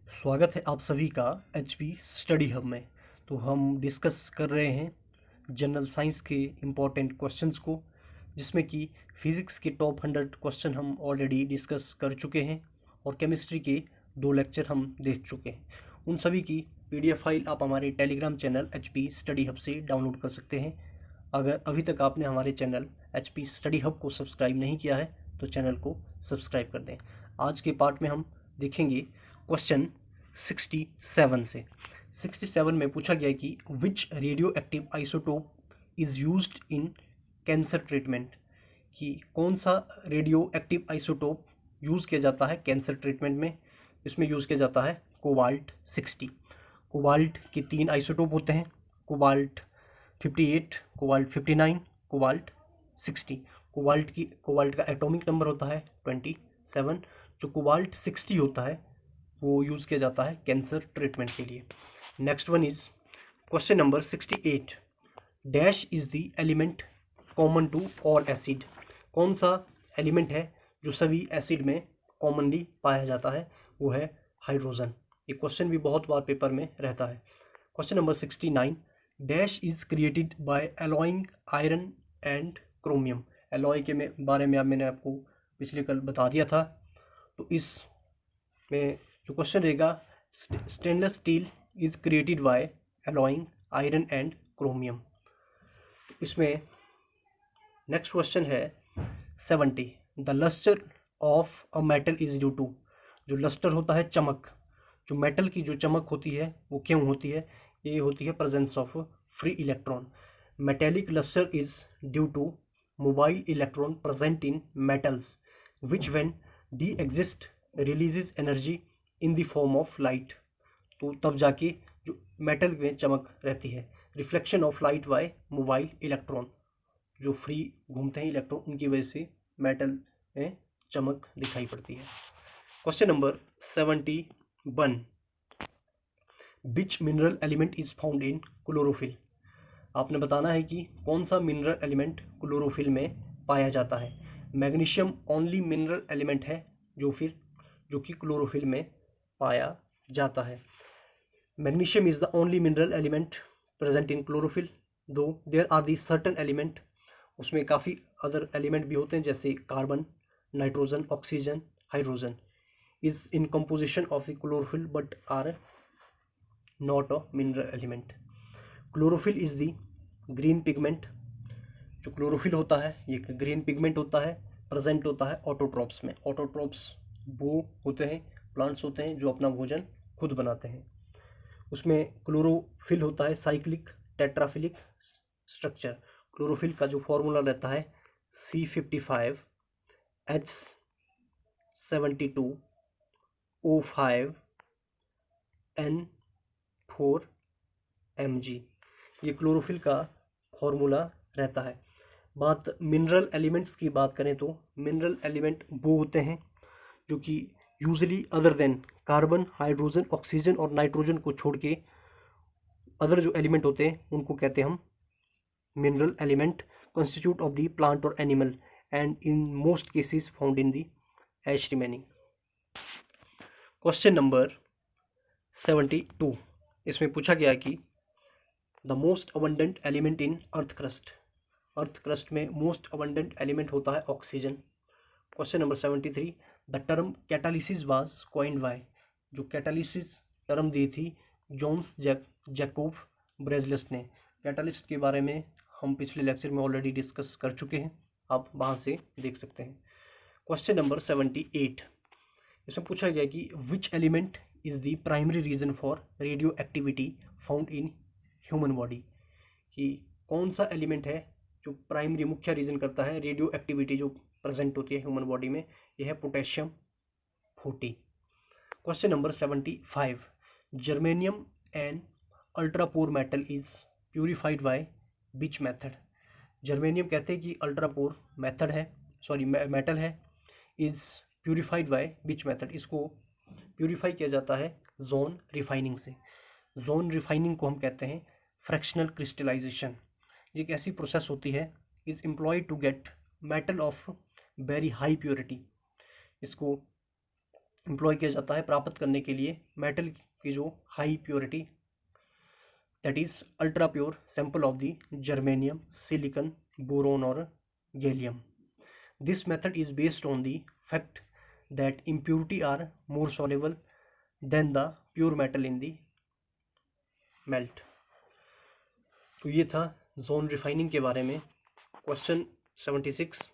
स्वागत है आप सभी का एचपी स्टडी हब में। तो हम डिस्कस कर रहे हैं जनरल साइंस के इम्पोर्टेंट क्वेश्चंस को, जिसमें कि फिज़िक्स के टॉप 100 क्वेश्चन हम ऑलरेडी डिस्कस कर चुके हैं और केमिस्ट्री के 2 लेक्चर हम देख चुके हैं। उन सभी की पीडीएफ फाइल आप हमारे Telegram channel HP study hub से डाउनलोड कर सकते हैं। अगर अभी तक आपने हमारे चैनल एचपी स्टडी हब को सब्सक्राइब नहीं किया है तो चैनल को सब्सक्राइब कर दें। आज के पार्ट में हम देखेंगे क्वेश्चन 67 से। 67 में पूछा गया कि which radioactive isotope is used in cancer treatment, कि कौन सा रेडियो एक्टिव आइसोटोप यूज़ किया जाता है कैंसर ट्रीटमेंट में। इसमें यूज़ किया जाता है कोबाल्ट 60। कोबाल्ट के 3 आइसोटोप होते हैं, कोबाल्ट 58, कोबाल्ट 59, कोबाल्ट 60। कोबाल्ट का एटॉमिक नंबर होता है 27। जो कोबाल्ट 60 होता है वो यूज़ किया जाता है कैंसर ट्रीटमेंट के लिए। Next one is question number 68। Dash is the element common to all acid, कौन सा एलिमेंट है जो सभी एसिड में कॉमनली पाया जाता है, वो है हाइड्रोजन। ये क्वेश्चन भी बहुत बार पेपर में रहता है। Question number 69। Dash is created by alloying iron and chromium. Alloy के बारे में मैंने आपको पिछले कल बता दिया था। तो इस में जो क्वेश्चन रहेगा, stainless steel is created by alloying iron and chromium. इसमें नेक्स्ट क्वेश्चन है 70। The lustre of a metal is due to. जो लस्टर होता है, चमक, जो मेटल की जो चमक होती है वो क्यों होती है? ये होती है presence of free electron. Metallic lustre is due to mobile electron present in metals which when they exist releases energy in the form of light. तो तब जाके जो मेटल में चमक रहती है। Reflection of light by mobile electron, जो फ्री घूमते हैं इलेक्ट्रॉन, उनकी वजह से मेटल में चमक दिखाई पड़ती है। Question number 71। Which mineral element is found in chlorophyll. आपने बताना है कि कौन सा मिनरल एलिमेंट क्लोरोफिल में पाया जाता है। मैग्नीशियम ओनली मिनरल एलिमेंट है जो कि क्लोरोफिल में पाया जाता है। Magnesium is the only mineral element present in chlorophyll, though there are the certain element, उसमें काफ़ी अदर एलिमेंट भी होते हैं जैसे carbon, nitrogen, oxygen, hydrogen is in composition of the chlorophyll but are not a mineral element. Chlorophyll is the green pigment. जो chlorophyll होता है ये ग्रीन पिगमेंट होता है, प्रेजेंट होता है ऑटोट्रॉप्स में। ऑटोट्रॉप्स वो होते हैं, प्लांट्स होते हैं जो अपना भोजन खुद बनाते हैं। उसमें क्लोरोफिल होता है साइक्लिक टेट्राफिलिक स्ट्रक्चर। क्लोरोफिल का जो फॉर्मूला रहता है C55H72O5N4Mg, ये क्लोरोफिल का फॉर्मूला रहता है। बात मिनरल एलिमेंट्स की बात करें तो मिनरल एलिमेंट वो होते हैं जो कि usually other than carbon, hydrogen, oxygen और नाइट्रोजन को छोड़ के अदर जो एलिमेंट होते हैं उनको कहते हैं हम mineral element, constitute of the plant or animal and in most cases found in the ash remaining। Question number 72। इसमें पूछा गया कि the most abundant element in earth crust. Earth crust में मोस्ट अबंडेंट एलिमेंट होता है oxygen. Question number 73। The term catalysis was coined bye. जो catalysis term दी थी Jones Jacob ब्रेजलेस ने। कैटालिस्ट के बारे में हम पिछले लेक्चर में ऑलरेडी डिस्कस कर चुके हैं, आप वहाँ से देख सकते हैं। Question number 78। इसमें पूछा गया कि which element is the primary reason for radio activity found in human body, कि कौन सा एलिमेंट है जो प्राइमरी मुख्य रीज़न करता है रेडियो एक्टिविटी जो प्रेजेंट होती है ह्यूमन बॉडी में। यह है potassium 40। Question number 75। Germanium and ultra pure metal is purified by which method. Germanium कहते हैं कि अल्ट्रा पोर मेथड है, सॉरी मेटल है, is purified by which method. इसको प्यूरिफाई किया जाता है जोन रिफाइनिंग से। जोन रिफाइनिंग को हम कहते हैं फ्रैक्शनल क्रिस्टलाइजेशन। ये एक ऐसी प्रोसेस होती है, is employed to get metal of very high purity. इसको एम्प्लॉय किया जाता है प्राप्त करने के लिए मेटल की जो high purity, that is ultra pure sample of the germanium, silicon, boron और gallium. This method is based on the fact that impurity are more soluble than the pure metal in the melt. तो ये था zone refining के बारे में. Question 76,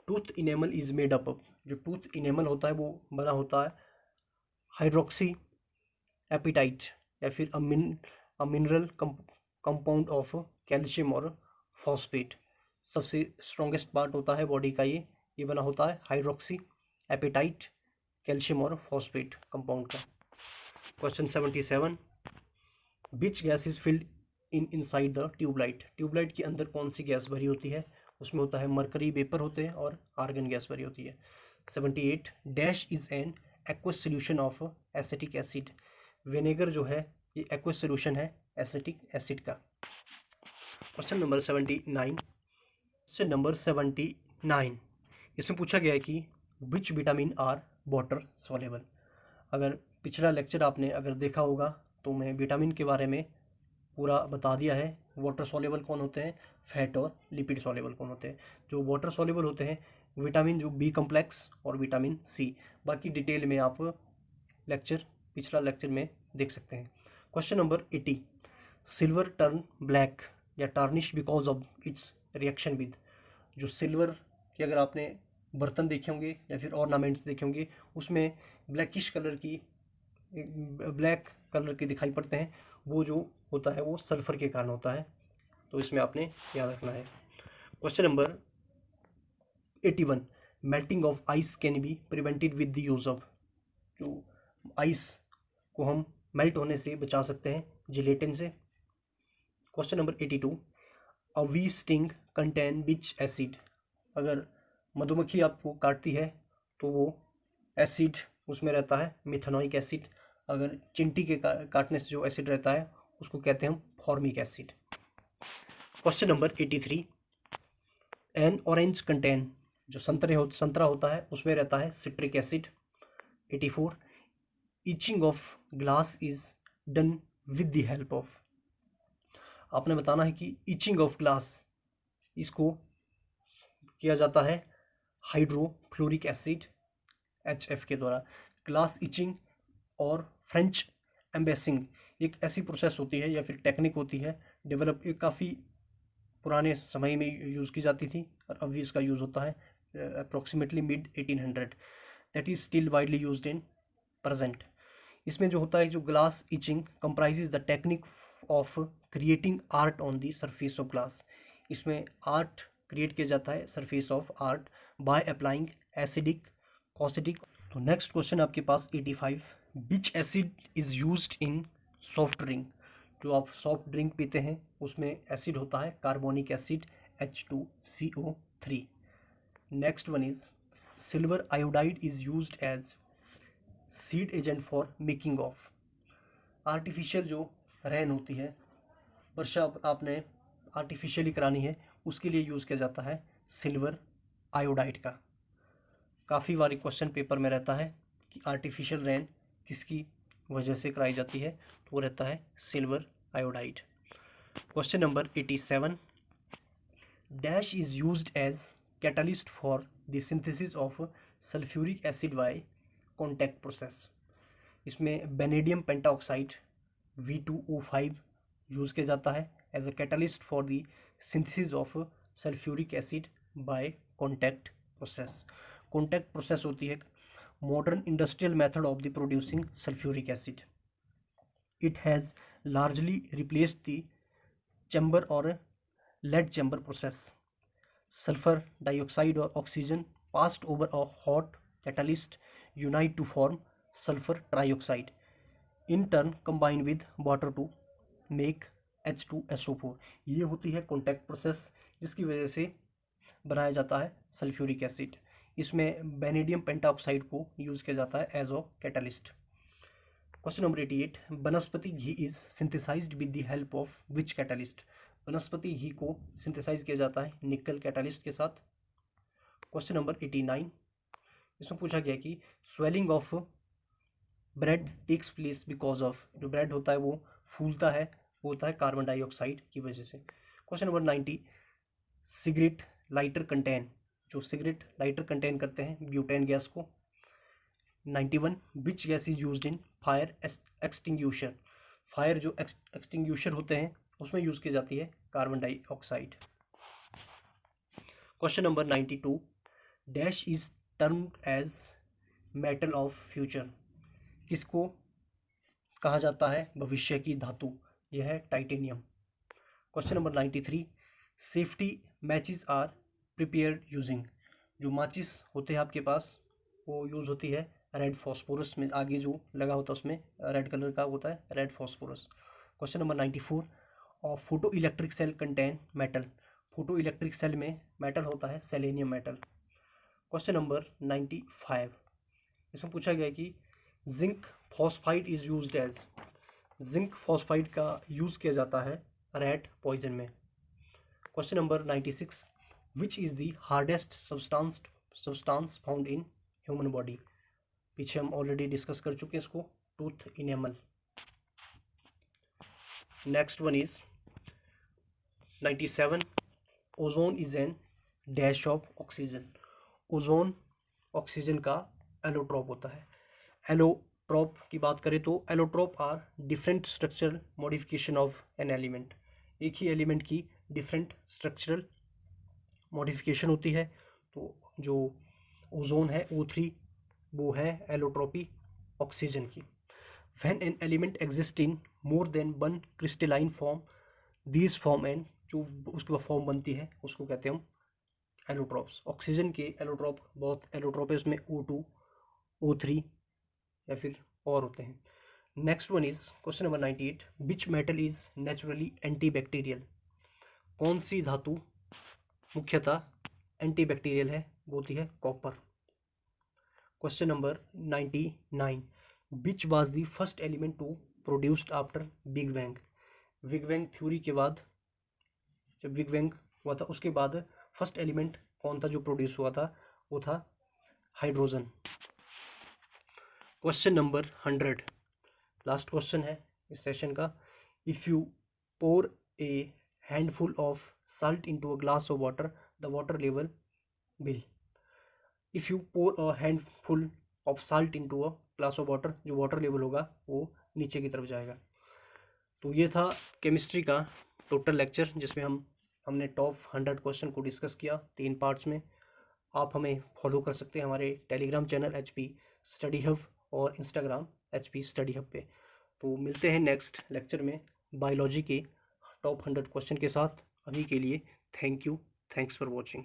tooth enamel is made up. जो tooth enamel होता है वो बना होता है हाइड्रोक्सी एपिटाइट या फिर a mineral compound of calcium और फॉस्फेट. सबसे स्ट्रॉन्गेस्ट पार्ट होता है बॉडी का ये बना होता है हाइड्रोक्सी एपिटाइट कैल्शियम और फॉस्फेट कंपाउंड का. Question 77, which gas is filled inside the tube light. Tube light के अंदर कौन सी गैस भरी होती है? उसमें होता है मरकरी वेपर होते हैं और आर्गन गैस भरी होती है. 78, dash is an aqueous solution of acetic acid. Vinegar जो है ये एक्वस सोल्यूशन है एसिटिक एसिड का. क्वेश्चन नंबर 79, इसमें पूछा गया है कि which vitamin are water soluble. अगर पिछला लेक्चर आपने अगर देखा होगा तो मैं विटामिन के बारे में पूरा बता दिया है. वाटर सॉल्युबल कौन होते हैं, फैट और लिपिड सॉल्युबल कौन होते हैं. जो वाटर सॉल्युबल होते हैं विटामिन जो बी कम्प्लेक्स और विटामिन सी. बाकी डिटेल में आप पिछला लेक्चर में देख सकते हैं. Question number 80, silver turn black या tarnish because of its reaction with. जो सिल्वर की अगर आपने बर्तन देखे होंगे या फिर ऑर्नामेंट्स देखे होंगे उसमें ब्लैक कलर के दिखाई पड़ते हैं. वो जो होता है वो सल्फर के कारण होता है. तो इसमें आपने याद रखना है. Question number 81, melting of ice can be prevented with the use of. जो आइस को हम मेल्ट होने से बचा सकते हैं जिलेटिन से. Question number 82, a bee sting contain which acid. अगर मधुमक्खी आपको काटती है तो वो एसिड उसमें रहता है मिथेनोइक एसिड. अगर चिंटी के काटने से जो एसिड रहता है उसको कहते हैं हम formic acid. Question number 83, N orange contain. जो संतरा होता है उसमें रहता है citric acid. 84, itching of glass is done with the help of. आपने बताना है कि ईचिंग ऑफ ग्लास इसको किया जाता है हाइड्रोफ्लोरिक एसिड HF के द्वारा. ग्लास ईचिंग और फ्रेंच एम्बेसिंग एक ऐसी प्रोसेस होती है या फिर टेक्निक होती है डेवलप, काफ़ी पुराने समय में यूज़ की जाती थी और अब भी इसका यूज़ होता है approximately mid 1800. That is still widely used in present. इसमें जो होता है जो glass etching comprises the technique of creating art on the surface of glass. इसमें आर्ट क्रिएट किया जाता है surface of art by applying acidic caustic. तो नेक्स्ट क्वेश्चन आपके पास 85, which acid is used in soft drink. जो आप soft drink पीते हैं उसमें एसिड होता है carbonic acid H2CO3. Next one is silver iodide is used as seed agent for making of. Artificial जो रेन होती है, वर्षा आपने आर्टिफिशियली करानी है उसके लिए यूज़ किया जाता है सिल्वर आयोडाइड का. काफ़ी बार क्वेश्चन पेपर में रहता है कि आर्टिफिशियल रेन किसकी वजह से कराई जाती है, तो वो रहता है silver iodide. Question number 87, dash is used as catalyst for the synthesis of sulphuric acid by contact process. इसमें बेनेडियम पेंटाऑक्साइड V2O5 यूज़ किया जाता है as a catalyst for the synthesis of sulphuric acid by contact process. Contact process होती है modern industrial method of the producing sulfuric acid. It has largely replaced the chamber or lead chamber process. Sulfur dioxide or oxygen passed over a hot catalyst unite to form sulfur trioxide. In turn combine with water to make H2SO4. ये होती है contact process जिसकी वजह से बनाया जाता है sulphuric acid. इसमें बेनेडियम पेंटाऑक्साइड को यूज़ किया जाता है as a catalyst. Question number 88, vanaspati ghee is synthesized with the help of which catalyst. Vanaspati ghee को सिंथेसाइज किया जाता है निकल कैटलिस्ट के साथ. क्वेश्चन नंबर 89, इसमें पूछा गया कि swelling of bread takes place because of, जो ब्रेड होता है वो फूलता है, वो होता है कार्बन डाइऑक्साइड की वजह से। Question number 90, cigarette lighter contain, जो सिगरेट लाइटर कंटेन करते हैं ब्यूटेन गैस को। 91, which gas is used in fire extinguisher, fire जो एक्सटिंग्यूशर होते हैं उसमें यूज की जाती है carbon dioxide. Question number 92, dash is termed as metal of future, किसको कहा जाता है भविष्य की धातु, यह है titanium. Question number 93, safety matches are prepared using, जो माचिस होते हैं आपके पास वो यूज़ होती है रेड फॉस्फोरस में, आगे जो लगा होता है उसमें रेड कलर का होता है रेड फॉस्फोरस। क्वेश्चन नंबर 94, और photoelectric cell contain metal, photoelectric cell में मेटल होता है सेलेनियम मेटल। क्वेश्चन नंबर 95, इसमें पूछा गया कि zinc phosphide is used as, zinc phosphide का यूज़ किया जाता है रैट पॉइजन में। Question number 96, which is the hardest substance found in human body, पीछे हम ऑलरेडी डिस्कस कर चुके हैं इसको, tooth enamel. Next one is 97, ozone is an dash of oxygen, ozone oxygen का एलोट्रॉप होता है। एलोट्रॉप की बात करें तो allotrope are different structural modification of an element, एक ही एलिमेंट की डिफरेंट स्ट्रक्चरल मॉडिफिकेशन होती है। तो जो ओजोन है O3 वो है एलोट्रॉपी ऑक्सीजन की। When an element exist in more than one crystalline form, these form an, जो उसके बाद फॉर्म बनती है उसको कहते हैं हम एलोट्रॉप्स। ऑक्सीजन के एलोट्रॉप बहुत एलोट्रॉप है, उसमें O2 O3 या फिर और होते हैं। Next one is question number 98, which metal is naturally antibacterial, कौन सी धातु मुख्यतः एंटीबैक्टीरियल है, वो होती है copper. Question number 99, which was the first element to produced after big bang, big bang theory के बाद, जब बिग बैंग हुआ था उसके बाद फर्स्ट एलिमेंट कौन था जो प्रोड्यूस हुआ था, वो था hydrogen. Question number 100, last question है इस सेशन का, if you pour a handful of salt into a glass of water the water level will, if you pour a handful of salt into a glass of water, जो water level होगा वो नीचे की तरफ जाएगा। तो ये था केमिस्ट्री का टोटल लेक्चर जिसमें हमने टॉप 100 क्वेश्चन को डिस्कस किया 3 पार्ट्स में। आप हमें फॉलो कर सकते हैं हमारे Telegram channel HP study hub और इंस्टाग्राम HP स्टडी हब पे। तो मिलते हैं नेक्स्ट लेक्चर में बायोलॉजी के टॉप 100 क्वेश्चन के साथ। अभी के लिए thank you, thanks for watching.